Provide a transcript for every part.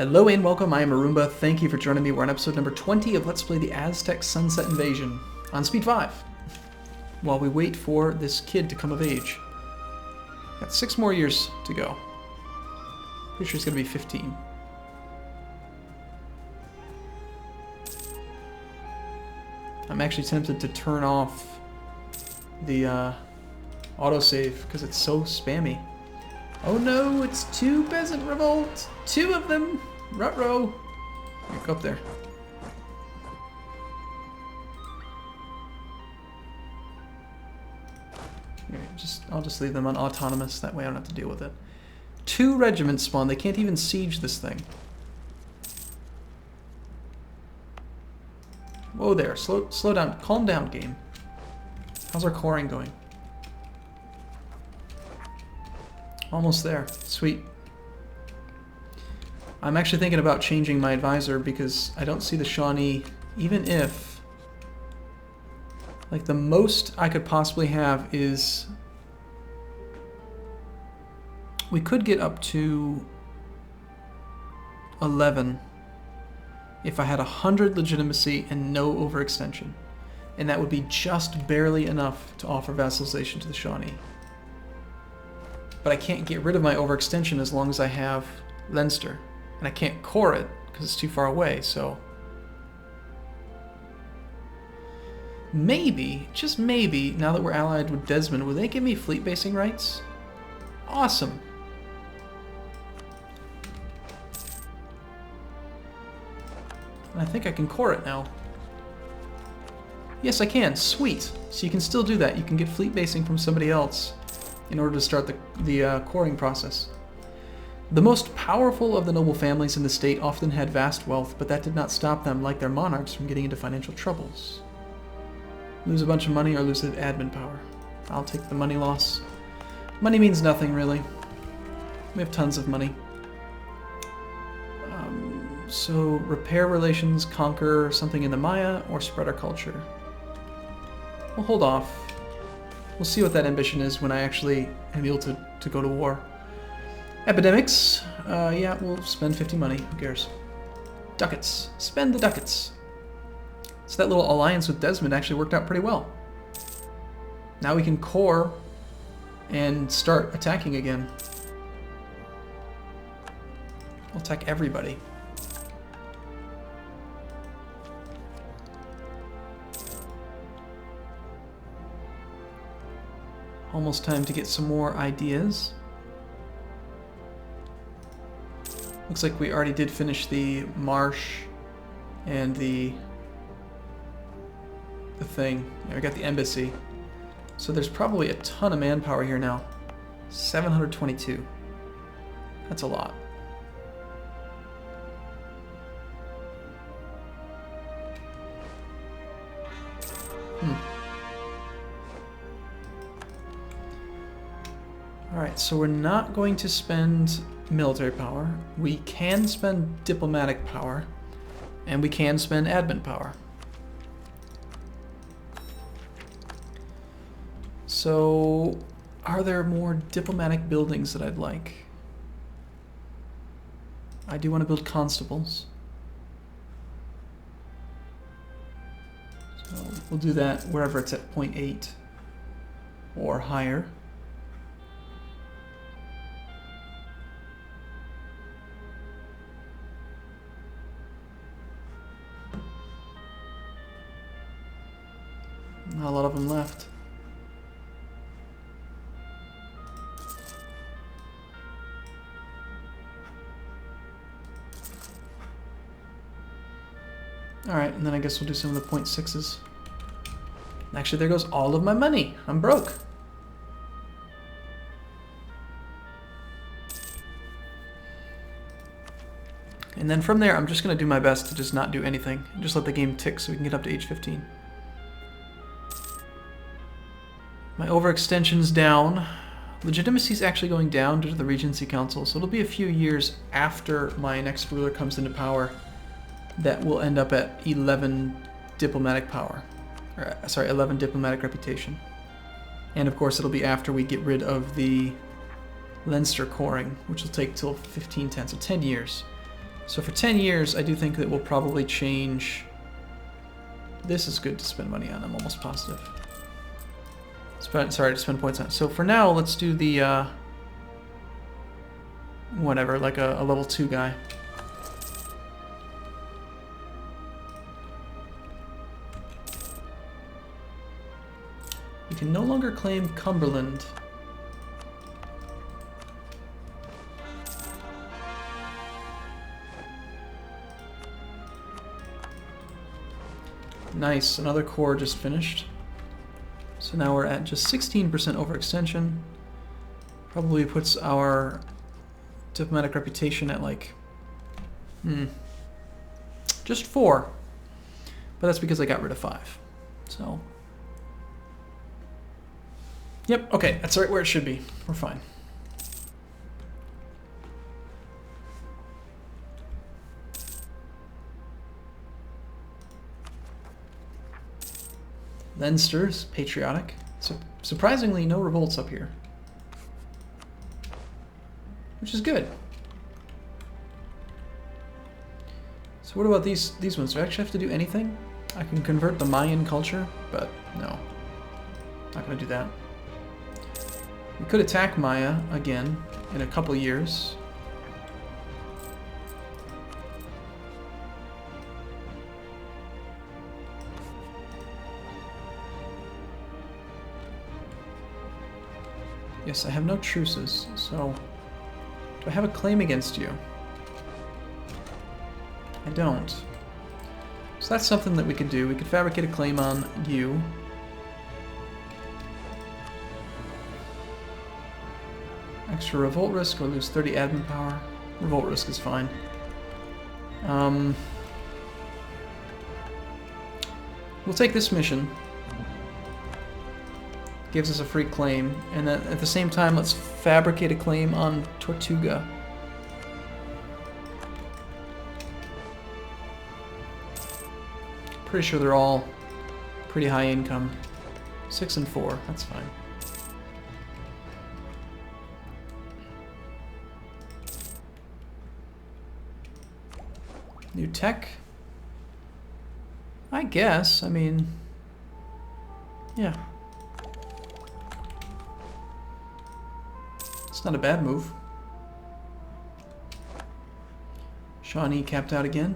Hello and welcome, I am Arumba. Thank you for joining me. We're on episode number 20 of Let's Play the Aztec Sunset Invasion on Speed 5. While we wait for this kid to come of age. Got 6 more years to go. Pretty sure it's going to be 15. I'm actually tempted to turn off the autosave because it's so spammy. Oh no, it's 2 peasant revolt! 2 of them! Ruh-roh! Go up there. Here, I'll just leave them on autonomous, that way I don't have to deal with it. 2 regiments spawn, they can't even siege this thing. Whoa there, slow down, calm down game. How's our coring going? Almost there, sweet. I'm actually thinking about changing my advisor because I don't see the Shawnee, even if, like, the most I could possibly have is, we could get up to 11 if I had 100 legitimacy and no overextension, and that would be just barely enough to offer vassalization to the Shawnee. But I can't get rid of my overextension as long as I have Leinster. And I can't core it because it's too far away, so... Maybe, just maybe, now that we're allied with Desmond, will they give me fleet basing rights? Awesome! And I think I can core it now. Yes, I can. Sweet! So you can still do that. You can get fleet basing from somebody else in order to start the coring process. The most powerful of the noble families in the state often had vast wealth, but that did not stop them, like their monarchs, from getting into financial troubles. Lose a bunch of money or lose admin power. I'll take the money loss. Money means nothing, really. We have tons of money. So, repair relations, conquer something in the Maya, or spread our culture. We'll hold off. We'll see what that ambition is when I actually am able to go to war. Epidemics. Yeah, we'll spend 50 money. Who cares? Ducats. Spend the ducats. So that little alliance with Desmond actually worked out pretty well. Now we can core and start attacking again. We'll attack everybody. Almost time to get some more ideas. Looks like we already did finish the marsh and the thing. Yeah, we got the embassy. So there's probably a ton of manpower here now. 722. That's a lot. Alright, so we're not going to spend military power. We can spend diplomatic power. And we can spend admin power. So, are there more diplomatic buildings that I'd like? I do want to build constables. So we'll do that wherever it's at 0.8 or higher. Not a lot of them left. Alright, and then I guess we'll do some of the 0.6s. Actually, there goes all of my money. I'm broke. And then from there, I'm just going to do my best to just not do anything. Just let the game tick so we can get up to age 15. My overextension's down. Legitimacy's actually going down due to the Regency Council, so it'll be a few years after my next ruler comes into power that will end up at 11 diplomatic power. Or, sorry, 11 diplomatic reputation. And of course it'll be after we get rid of the Leinster coring, which will take till 1510, so 10 years. So for 10 years, I do think that we'll probably change... This is good to spend money on, I'm almost positive. Sorry, to spend points on. So for now, let's do the... whatever, like a level 2 guy. You can no longer claim Cumberland. Nice, another core just finished. So now we're at just 16% overextension. Probably puts our diplomatic reputation at like... just 4. But that's because I got rid of 5. So... Yep, okay, that's right where it should be. We're fine. Leinster's patriotic. Surprisingly, no revolts up here. Which is good. So what about these ones? Do I actually have to do anything? I can convert the Mayan culture, but no. Not gonna do that. We could attack Maya again in a couple years. Yes, I have no truces, so... Do I have a claim against you? I don't. So that's something that we could do. We could fabricate a claim on you. Extra revolt risk or lose 30 admin power. Revolt risk is fine. We'll take this mission. Gives us a free claim, and then at the same time, let's fabricate a claim on Tortuga. Pretty sure they're all pretty high income. 6 and 4, that's fine. New tech? I guess, I mean, yeah. It's not a bad move. Shawnee capped out again.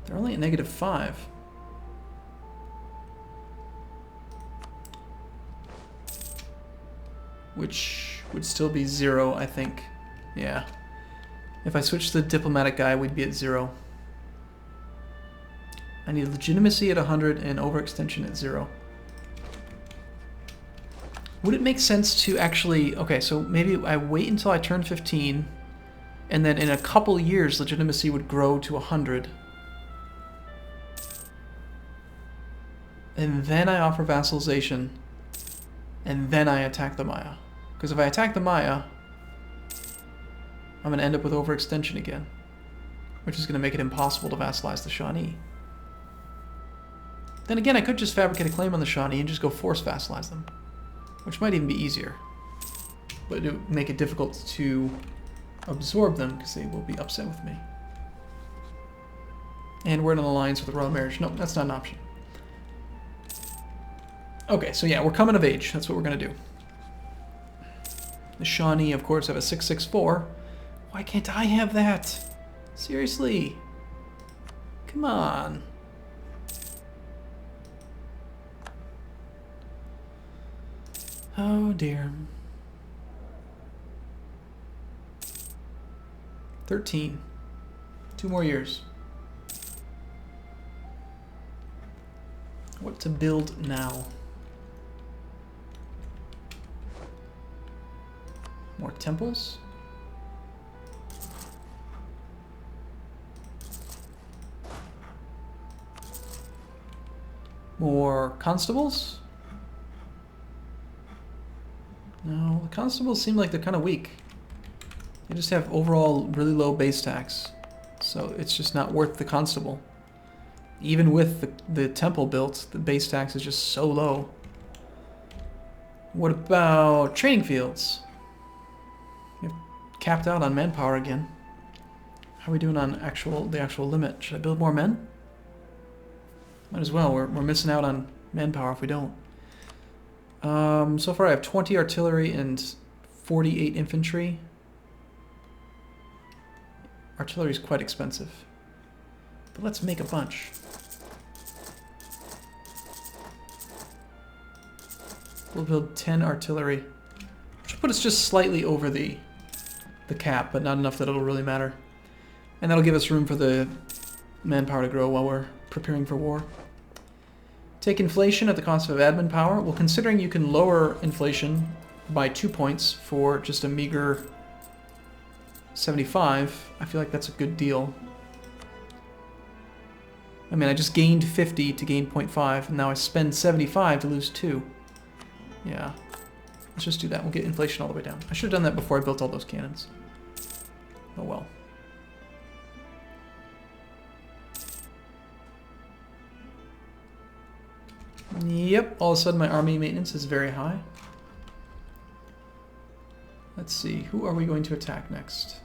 They're only at -5. Which would still be 0, I think. Yeah. If I switch to the diplomatic guy, we'd be at 0. I need legitimacy at 100 and overextension at 0. Would it make sense to actually... Okay, so maybe I wait until I turn 15, and then in a couple years, legitimacy would grow to 100. And then I offer vassalization, and then I attack the Maya. Because if I attack the Maya, I'm going to end up with overextension again, which is going to make it impossible to vassalize the Shawnee. Then again, I could just fabricate a claim on the Shawnee and just go force vassalize them, which might even be easier. But it would make it difficult to absorb them because they will be upset with me. And we're in an alliance with the royal marriage. Nope, that's not an option. Okay, so yeah, we're coming of age. That's what we're going to do. The Shawnee, of course, have a 664. Why can't I have that? Seriously? Come on. Oh dear. 13. 2 more years. What to build now? More temples? More constables? No, the constables seem like they're kind of weak. They just have overall really low base tax. So it's just not worth the constable. Even with the temple built, the base tax is just so low. What about training fields? We've capped out on manpower again. How are we doing on the actual limit? Should I build more men? Might as well. We're missing out on manpower if we don't. So far I have 20 artillery and 48 infantry. Artillery is quite expensive. But let's make a bunch. We'll build 10 artillery, which will put us just slightly over the cap, but not enough that it'll really matter. And that'll give us room for the manpower to grow while we're preparing for war. Take inflation at the cost of admin power. Well, considering you can lower inflation by 2 points for just a meager 75, I feel like that's a good deal. I mean, I just gained 50 to gain 0.5, and now I spend 75 to lose 2. Yeah, let's just do that. We'll get inflation all the way down. I should have done that before I built all those cannons. Oh well. Yep, all of a sudden my army maintenance is very high. Let's see, who are we going to attack next?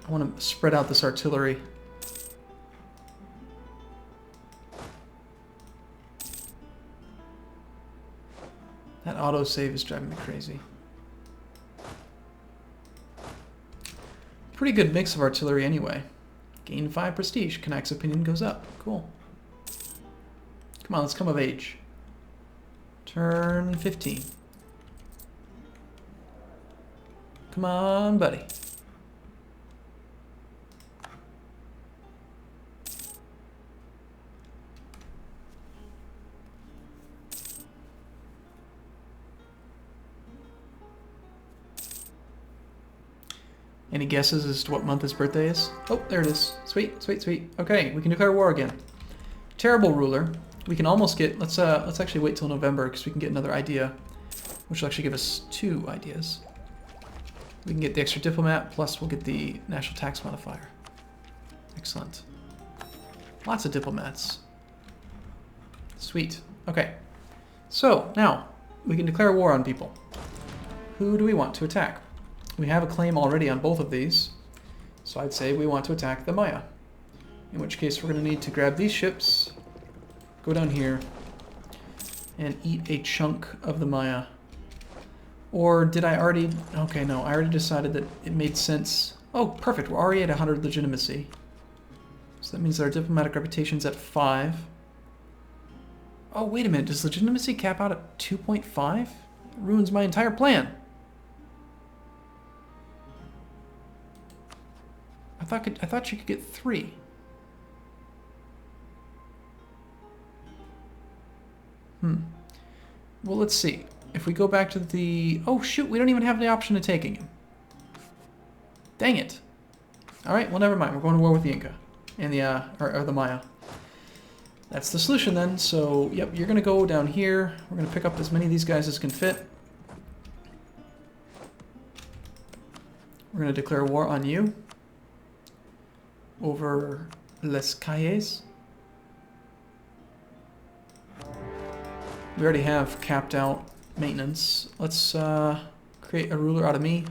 I want to spread out this artillery. That autosave is driving me crazy. Pretty good mix of artillery anyway. Gain 5 prestige. Kanak's opinion goes up. Cool. Come on, let's come of age. Turn 15. Come on, buddy. Any guesses as to what month his birthday is? Oh, there it is. Sweet, sweet, sweet. Okay, we can declare war again. Terrible ruler. We can almost get. Let's actually wait till November because we can get another idea, which will actually give us 2 ideas. We can get the extra diplomat, plus we'll get the national tax modifier. Excellent. Lots of diplomats. Sweet. Okay. So now we can declare war on people. Who do we want to attack? We have a claim already on both of these, so I'd say we want to attack the Maya. In which case we're going to need to grab these ships, go down here, and eat a chunk of the Maya. Or did I already... Okay, no, I already decided that it made sense. Oh, perfect, we're already at 100 legitimacy. So that means that our diplomatic reputation's at 5. Oh, wait a minute, does legitimacy cap out at 2.5? It ruins my entire plan. I thought you could get 3. Well, let's see. If we go back to the... Oh, shoot, we don't even have the option of taking him. Dang it. Alright, well, never mind. We're going to war with the Inca. And the, or the Maya. That's the solution, then. So, yep, you're going to go down here. We're going to pick up as many of these guys as can fit. We're going to declare war on you. Over Les Calles. We already have capped out maintenance. Let's create a ruler out of me.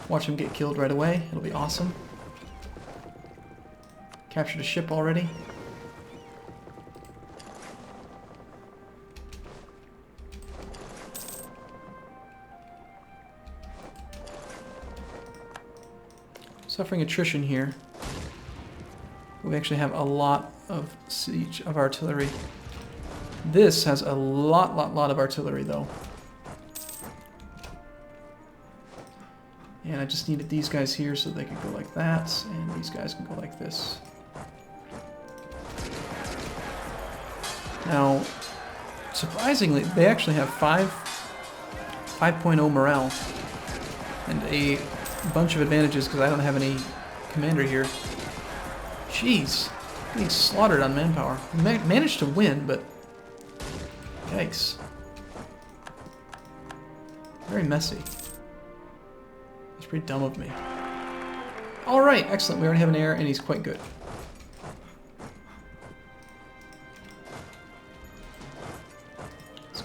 Watch him get killed right away. It'll be awesome. Captured a ship already. Suffering attrition here. We actually have a lot of siege of artillery. This has a lot of artillery, though. And I just needed these guys here so they could go like that, and these guys can go like this. Now, surprisingly, they actually have 5.0 morale, and a bunch of advantages because I don't have any commander here. Jeez, getting slaughtered on manpower. Managed to win, but yikes. Very messy. It's pretty dumb of me. Alright, excellent. We already have an heir, and he's quite good.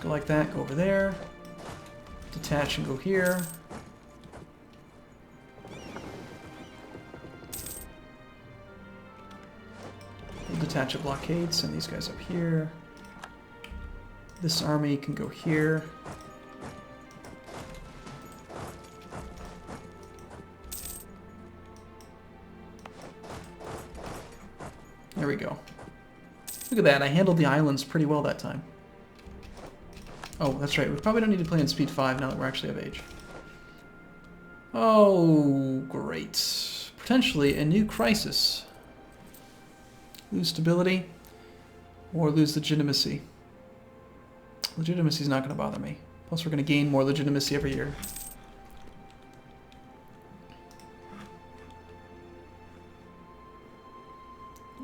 Go like that, go over there. Detach and go here. We'll detach a blockade, send these guys up here. This army can go here. There we go. Look at that, I handled the islands pretty well that time. Oh, that's right, we probably don't need to play in speed 5 now that we're actually of age. Oh, great. Potentially a new crisis. Lose stability or lose legitimacy. Legitimacy is not going to bother me. Plus we're going to gain more legitimacy every year.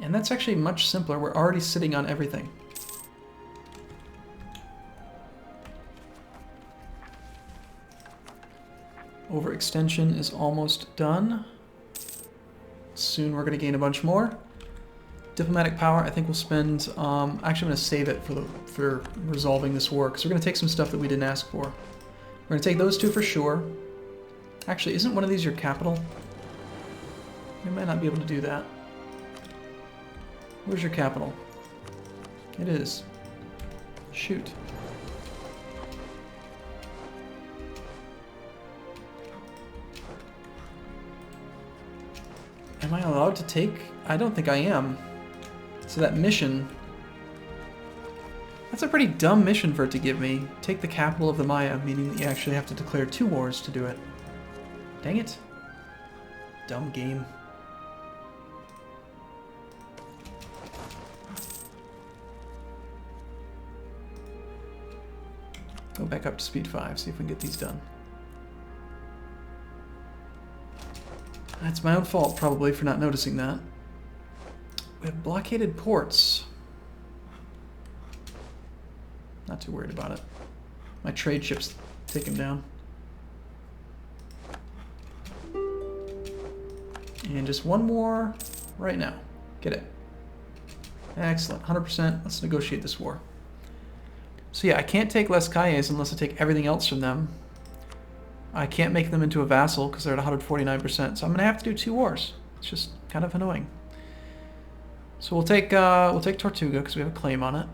And that's actually much simpler. We're already sitting on everything. Overextension is almost done. Soon we're going to gain a bunch more. Diplomatic power, I think we'll spend... actually, I'm going to save it for resolving this war, because we're going to take some stuff that we didn't ask for. We're going to take those two for sure. Actually, isn't one of these your capital? You might not be able to do that. Where's your capital? It is. Shoot. Am I allowed to take? I don't think I am. So that mission... That's a pretty dumb mission for it to give me. Take the capital of the Maya, meaning that you actually have to declare 2 wars to do it. Dang it. Dumb game. Go back up to speed 5, see if we can get these done. That's my own fault, probably, for not noticing that. We have blockaded ports. Not too worried about it. My trade ships take him down. And just one more right now. Get it. Excellent. 100%. Let's negotiate this war. So yeah, I can't take Les Calles unless I take everything else from them. I can't make them into a vassal because they're at 149%. So I'm going to have to do 2 wars. It's just kind of annoying. So we'll take Tortuga because we have a claim on it.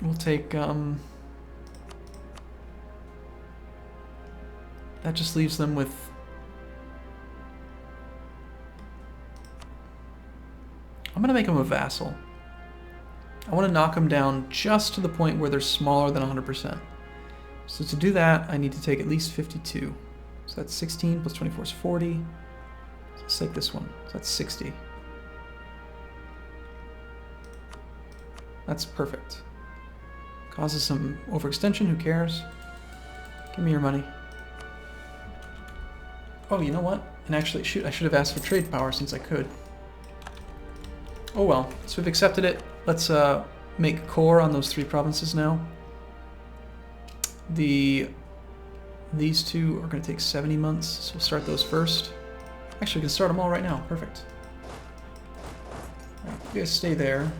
We'll take that just leaves them with I'm going to make them a vassal. I want to knock them down just to the point where they're smaller than 100%. So to do that, I need to take at least 52. So that's 16 plus 24 is 40. So let's take this one. So that's 60. That's perfect. Causes some overextension, who cares? Give me your money. Oh, you know what? And actually, shoot, I should have asked for trade power since I could. Oh well, so we've accepted it. Let's make core on those 3 provinces now. These 2 are going to take 70 months, so we'll start those first. Actually, we can start them all right now. Perfect. All right, you guys stay there.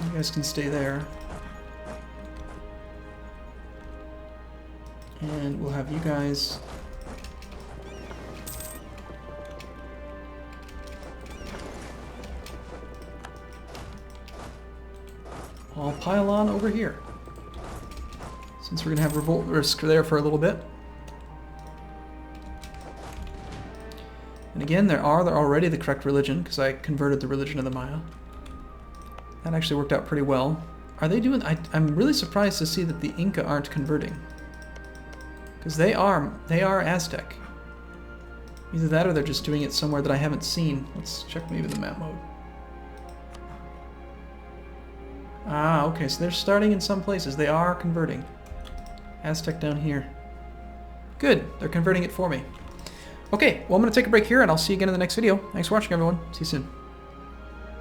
You guys can stay there. And we'll have you guys... all pile on over here. Since we're going to have revolt risk there for a little bit. And again, they're already the correct religion, because I converted the religion of the Maya. That actually worked out pretty well. Are they doing... I'm really surprised to see that the Inca aren't converting. Because they are Aztec. Either that or they're just doing it somewhere that I haven't seen. Let's check maybe the map mode. Ah, okay, so they're starting in some places. They are converting. Aztec down here. Good, they're converting it for me. Okay, well I'm going to take a break here and I'll see you again in the next video. Thanks for watching, everyone. See you soon.